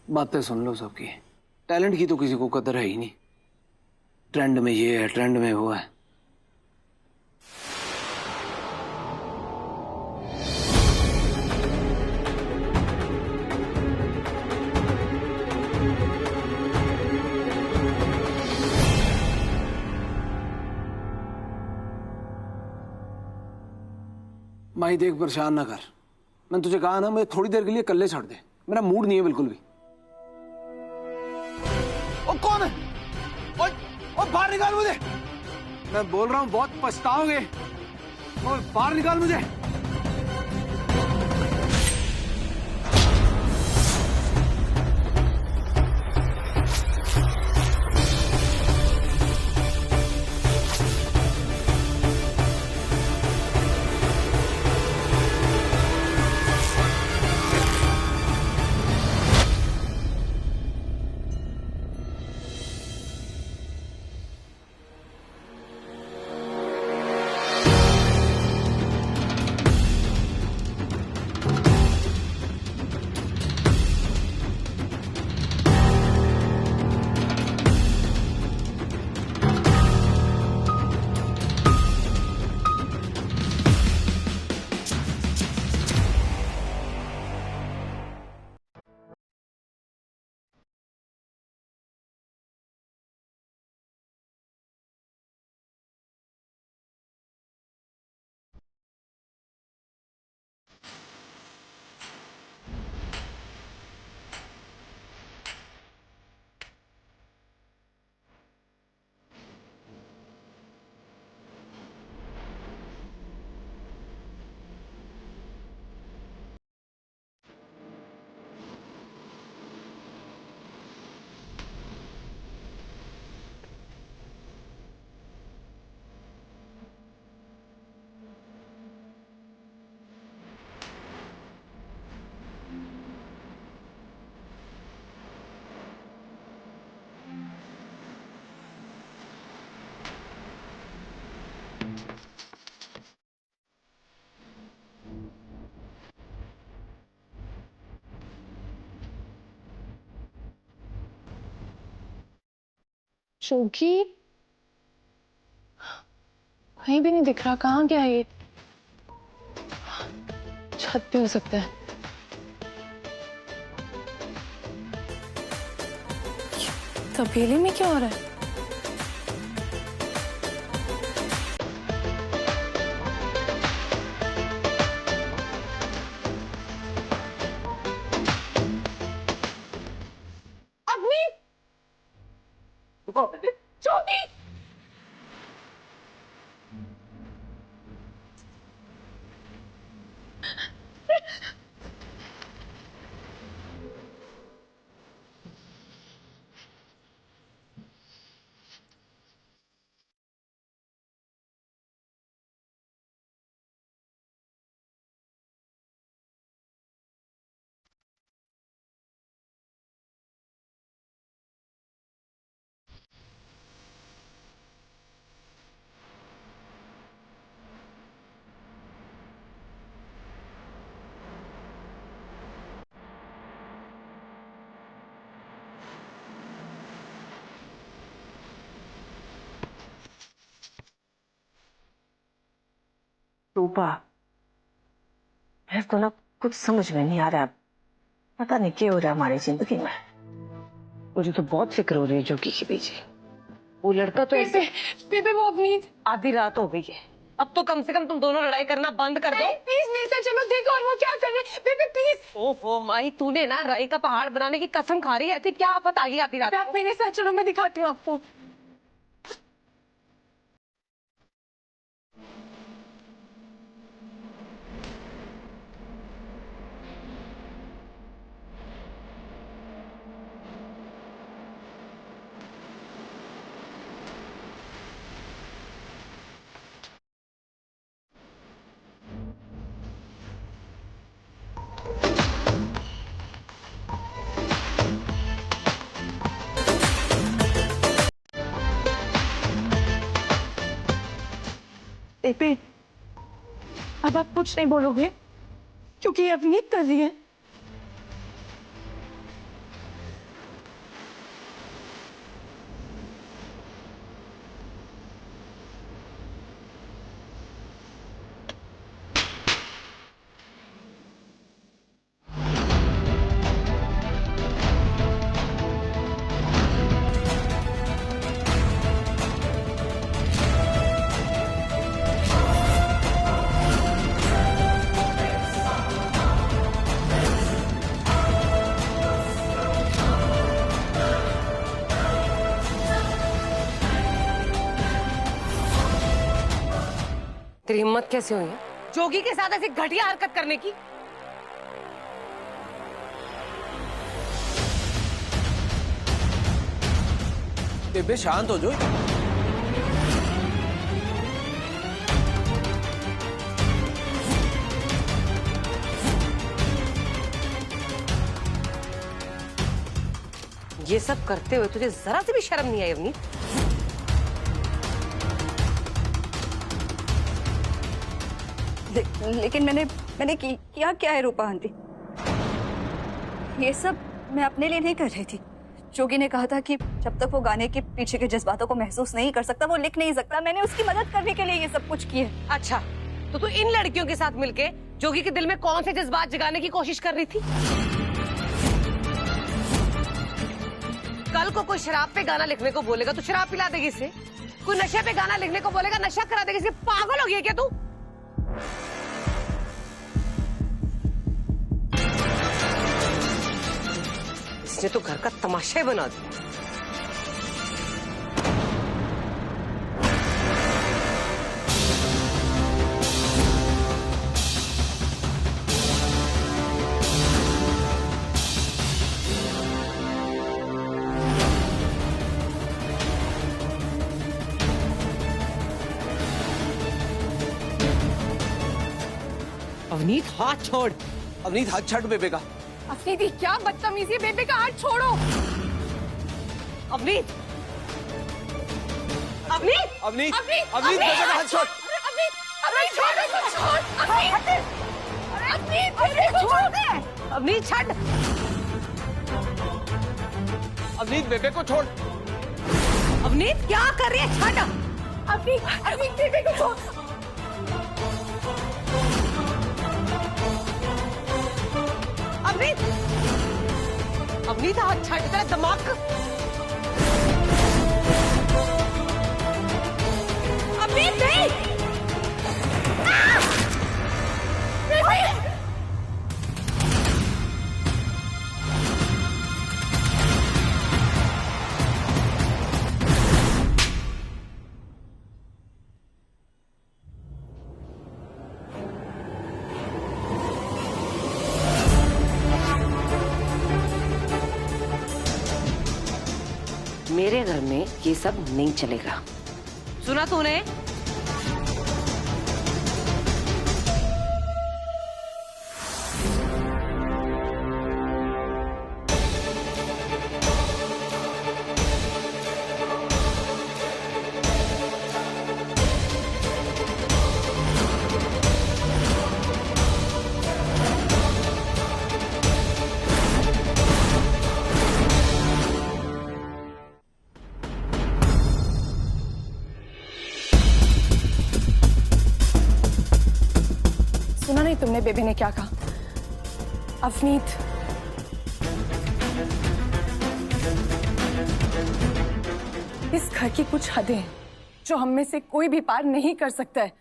बातें सुन लो सबकी। टैलेंट की तो किसी को कदर है ही नहीं। ट्रेंड में ये है, ट्रेंड में वो है। माही देख, परेशान ना कर। मैंने तुझे कहा ना, मुझे थोड़ी देर के लिए कल्ले छोड़ दे। मेरा मूड नहीं है बिल्कुल भी। ओ कौन है? ओ बाहर निकाल मुझे। मैं बोल रहा हूँ बहुत पछताओगे। और बाहर निकाल मुझे। शोकी कहीं भी नहीं दिख रहा। कहाँ गया ये? छत पे हो सकता है। तबेले में क्या हो रहा है? अग्नि! ज्योति! रूपा, मेरे को ना कुछ समझ में नहीं आ रहा। पता नहीं क्या हो रहा है हमारी जिंदगी में। मुझे तो बहुत फिक्र हो रही है जोगी के पीछे। वो लड़का तो ऐसे बेबे वो अपनी आधी रात हो गई है। अब तो कम से कम तुम दोनों लड़ाई करना बंद कर दो। प्लीज मेरे साथ चलो, देखो और वो क्या कर रहे हैं। बेबे प्लीज। ओहो माई, तूने ना राई का पहाड़ बनाने की कसम खा रही है। ऐसी क्या आफत आ गई आधी रात आप मेरे साथ चलो, मैं दिखाती हूँ आपको। बेबे अब आप कुछ नहीं बोलोगे क्योंकि अवनीत कर रही है। तेरी हिम्मत कैसे हुई है जोगी के साथ ऐसी घटिया हरकत करने की? बेबे शांत हो जाओ। ये सब करते हुए तुझे जरा सी भी शर्म नहीं आई अवनीत? लेकिन मैंने किया क्या है रूपा आंटी? ये सब मैं अपने लिए नहीं कर रही थी। जोगी ने कहा था कि जब तक वो गाने के पीछे के जज्बातों को महसूस नहीं कर सकता वो लिख नहीं सकता। मैंने उसकी मदद करने के लिए ये सब कुछ किया। अच्छा, तो तू इन लड़कियों के साथ मिलके जोगी के दिल में कौन से जज्बात जगाने की कोशिश कर रही थी? कल को कोई शराब पे गाना लिखने को बोलेगा तो शराब पिला देगी इसे। कोई नशे पे गाना लिखने को बोलेगा नशा करा देगी इसे। पागल हो गई है क्या तू? इसने तो घर का तमाशा बना दिया। अवनीत हाथ छोड़। अवनीत हाथ छाट बेबे का। अफरीदी क्या बदतमीजी है, बेबे का हाथ छोड़ो। अवनीत, अवनीत, अवनीत, अवनीत बेबे का हाथ छोड़। अवनीत छोड़ दे, छोड़ अवनीत, छोड़ दे। अवनीत छड़। अवनीत बेबे को छोड़। अवनीत क्या कर रही है? छड़। अवनीत बेबे को छोड़। अवनीत, अवनीत हाथ छड़। तेरा दिमाग अवनीत नहीं। मेरे घर में ये सब नहीं चलेगा। सुना तूने? सुना नहीं तुमने बेबे ने क्या कहा? अफनीत, इस घर की कुछ हदें हैं जो हम में से कोई भी पार नहीं कर सकता है।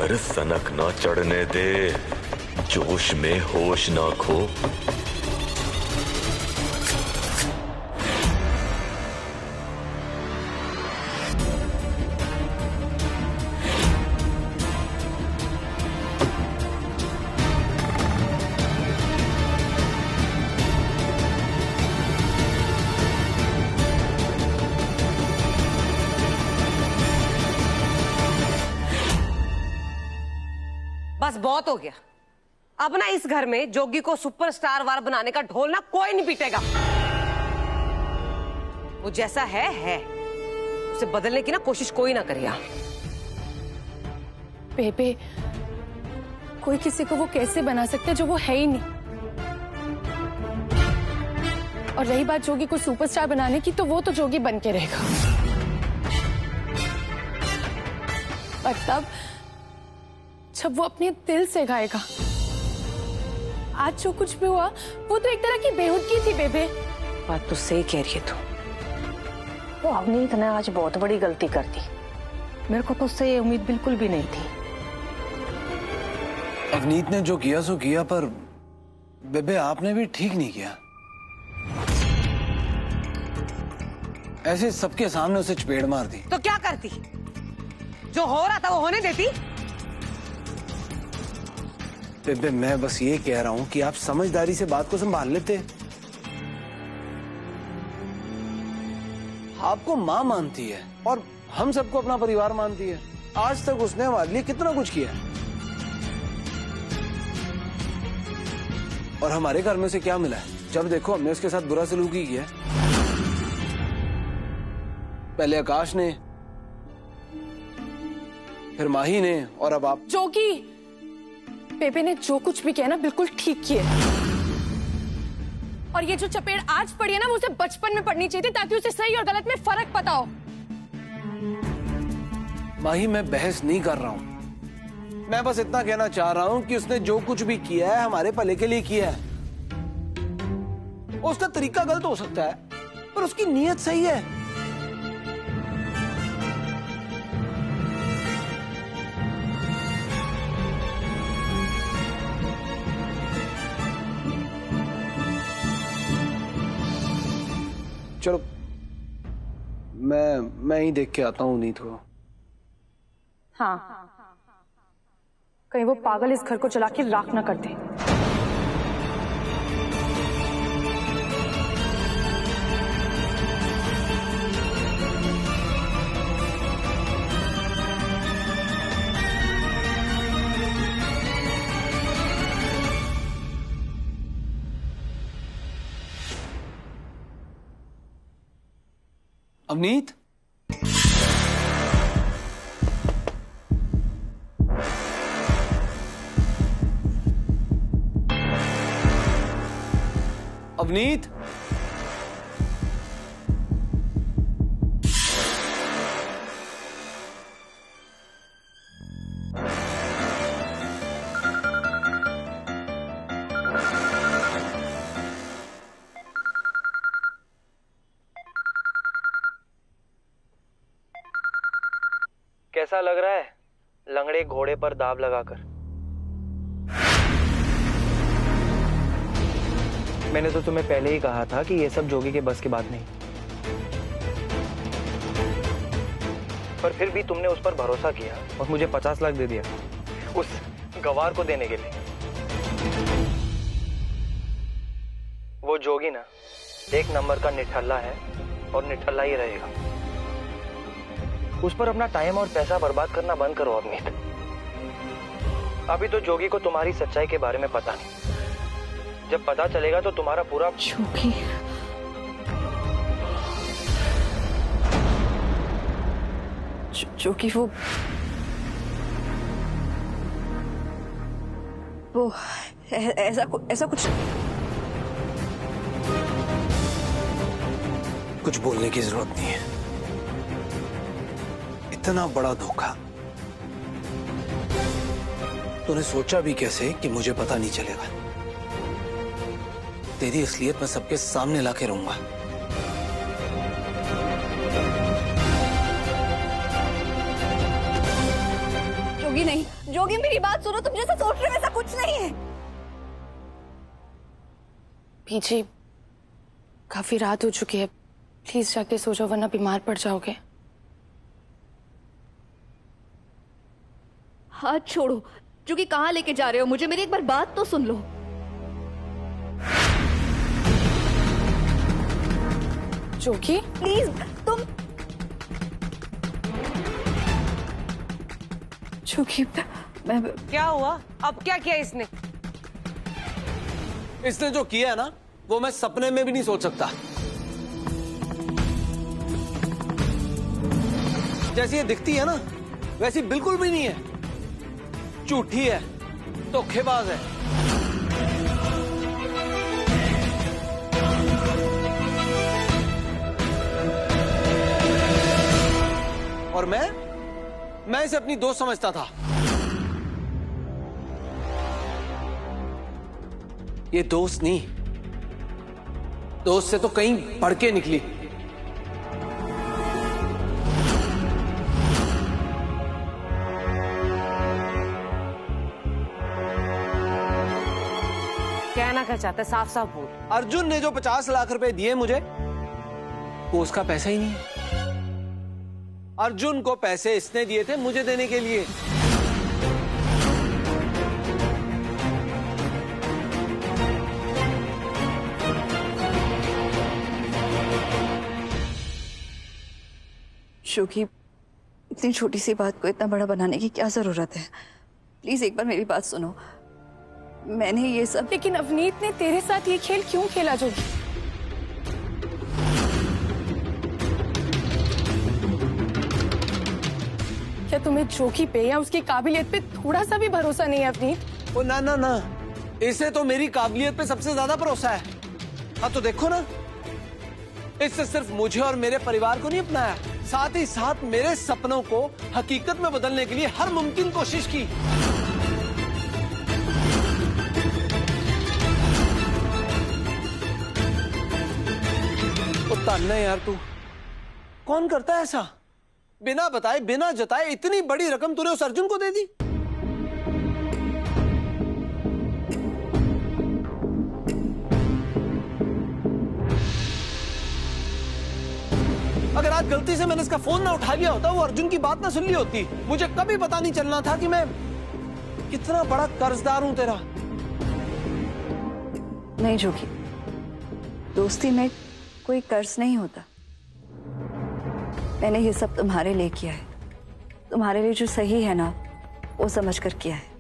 पर सनक ना चढ़ने दे, जोश में होश ना खो। बस बहुत हो गया। अब ना इस घर में जोगी को सुपरस्टार वार बनाने का ढोल ना कोई नहीं पीटेगा। वो जैसा है उसे बदलने की ना कोशिश कोई ना करिए। बेबे, कोई किसी को वो कैसे बना सकता है जो वो है ही नहीं। और रही बात जोगी को सुपरस्टार बनाने की, तो वो तो जोगी बन के रहेगा, पर तब जब वो अपने दिल से गाएगा। आज जो कुछ भी हुआ वो तो एक तरह की बेहूदगी थी बेबे। बात तो सही कह रही है तू। वो अवनीत ने आज बहुत बड़ी गलती कर दी। मेरे को तो उससे ये उम्मीद बिल्कुल भी नहीं थी। अवनीत ने जो किया सो किया, पर बेबे आपने भी ठीक नहीं किया। ऐसे सबके सामने उसे चपेड़ मार दी। तो क्या करती? जो हो रहा था वो होने देती। बेबे मैं बस ये कह रहा हूं कि आप समझदारी से बात को संभाल लेते। आपको मां मानती है और हम सबको अपना परिवार मानती है। आज तक उसने हमारे लिए कितना कुछ किया है, और हमारे घर में उसे क्या मिला है? जब देखो हमने उसके साथ बुरा सलूक ही किया। पहले आकाश ने, फिर माही ने, और अब आप। जोगी, बेबे ने जो कुछ भी किया ना बिल्कुल ठीक किया। और ये जो चपेट आज पड़ी है ना, वो उसे बचपन में पड़नी चाहिए थी, ताकि उसे सही और गलत में फर्क पता हो। माही मैं बहस नहीं कर रहा हूं, मैं बस इतना कहना चाह रहा हूं कि उसने जो कुछ भी किया है हमारे भले के लिए किया है। उसका तरीका गलत हो सकता है, पर उसकी नीयत सही है। चलो मैं ही देख के आता हूँ नीत को। हाँ, कहीं वो पागल इस घर को चला के राख ना कर दे। अवनीत, अवनीत, कैसा लग रहा है लंगड़े घोड़े पर दाव लगाकर? मैंने तो तुम्हें पहले ही कहा था कि ये सब जोगी के बस की बात नहीं, पर फिर भी तुमने उस पर भरोसा किया और मुझे 50 लाख दे दिया उस गवार को देने के लिए। वो जोगी ना एक नंबर का निठल्ला है और निठल्ला ही रहेगा। उस पर अपना टाइम और पैसा बर्बाद करना बंद करो अवनीत। अभी तो जोगी को तुम्हारी सच्चाई के बारे में पता नहीं। जब पता चलेगा तो तुम्हारा पूरा जोगी, जोगी वो ऐसा कुछ बोलने की जरूरत नहीं है। इतना बड़ा धोखा तूने सोचा भी कैसे कि मुझे पता नहीं चलेगा? तेरी असलियत मैं सबके सामने लाके रहूंगा। जोगी मेरी बात सुनो, तुम जैसा सोच रहे हो वैसा कुछ नहीं है। पीछे काफी रात हो चुकी है, प्लीज जाके सो जाओ वरना बीमार पड़ जाओगे। हाथ छोड़ो, जोगी कहाँ लेके जा रहे हो मुझे? मेरी एक बार बात तो सुन लो। जोगी प्लीज तुम। जोगी मैं क्या हुआ? अब क्या किया इसने? इसने जो किया है ना वो मैं सपने में भी नहीं सोच सकता। जैसी ये दिखती है ना वैसी बिल्कुल भी नहीं है, झूठी है, धोखेबाज है। और मैं इसे अपनी दोस्त समझता था। ये दोस्त नहीं, दोस्त से तो कहीं बढ़ के निकली। कहना क्या चाहता है? साफ साफ बोल। अर्जुन ने जो 50 लाख रुपए दिए मुझे वो उसका पैसा ही नहीं है। अर्जुन को पैसे इसने दिए थे मुझे देने के लिए। जोगी, इतनी छोटी सी बात को इतना बड़ा बनाने की क्या जरूरत है? प्लीज एक बार मेरी बात सुनो। मैंने ये सब। लेकिन अवनीत ने तेरे साथ ये खेल क्यों खेला जोगी? क्या तुम्हें जोगी पे या उसकी काबिलियत पे थोड़ा सा भी भरोसा नहीं है अवनीत? ओ ना ना ना, इसे तो मेरी काबिलियत पे सबसे ज्यादा भरोसा है। हाँ तो देखो ना, इससे सिर्फ मुझे और मेरे परिवार को नहीं अपनाया, साथ ही साथ मेरे सपनों को हकीकत में बदलने के लिए हर मुमकिन कोशिश की। तो तान्ना यार, तू कौन करता है ऐसा? बिना बताए बिना जताए इतनी बड़ी रकम तूने उस अर्जुन को दे दी। अगर आज गलती से मैंने इसका फोन ना उठा लिया होता, वो अर्जुन की बात ना सुन ली होती, मुझे कभी पता नहीं चलना था कि मैं कितना बड़ा कर्जदार हूं तेरा। नहीं जोगी, दोस्ती में कोई कर्ज नहीं होता। मैंने ये सब तुम्हारे लिए किया है, तुम्हारे लिए जो सही है ना वो समझ कर किया है।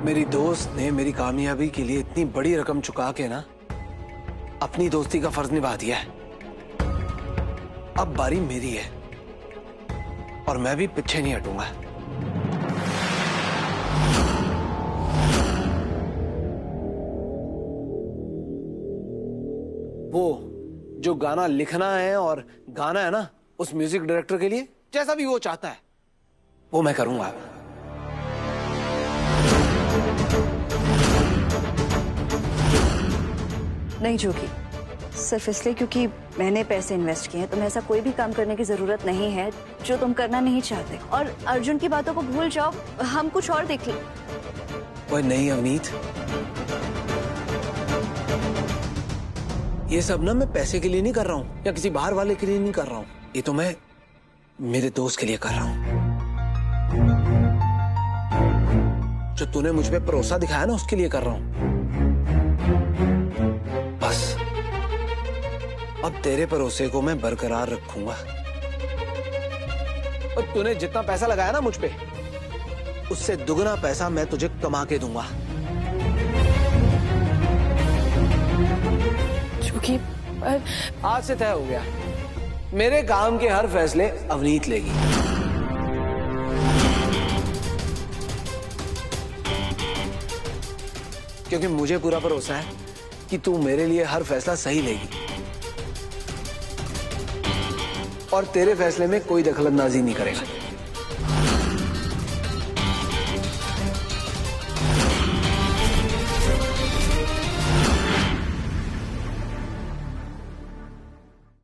मेरी दोस्त ने मेरी कामयाबी के लिए इतनी बड़ी रकम चुका के ना अपनी दोस्ती का फर्ज निभा दिया है। अब बारी मेरी है और मैं भी पीछे नहीं हटूंगा। वो जो गाना लिखना है और गाना है ना, उस म्यूजिक डायरेक्टर के लिए जैसा भी वो चाहता है वो मैं करूंगा। नहीं जोगी, सिर्फ इसलिए क्योंकि मैंने पैसे इन्वेस्ट किए हैं तुम्हें ऐसा कोई भी काम करने की जरूरत नहीं है जो तुम करना नहीं चाहते। और अर्जुन की बातों को भूल जाओ, हम कुछ और देख लें। ओए नहीं अवनीत, ये सब ना मैं पैसे के लिए नहीं कर रहा हूं या किसी बाहर वाले के लिए नहीं कर रहा हूं, ये तो मैं मेरे दोस्त के लिए कर रहा हूं। जो तूने मुझ पे भरोसा दिखाया ना उसके लिए कर रहा हूं। बस अब तेरे भरोसे को मैं बरकरार रखूंगा। और तूने जितना पैसा लगाया ना मुझ पे, उससे दुगना पैसा मैं तुझे कमा के दूंगा। जोगी आज से तय हो गया, मेरे काम के हर फैसले अवनीत लेगी। क्योंकि मुझे पूरा भरोसा है कि तू मेरे लिए हर फैसला सही लेगी और तेरे फैसले में कोई दखलंदाजी नहीं करेगा।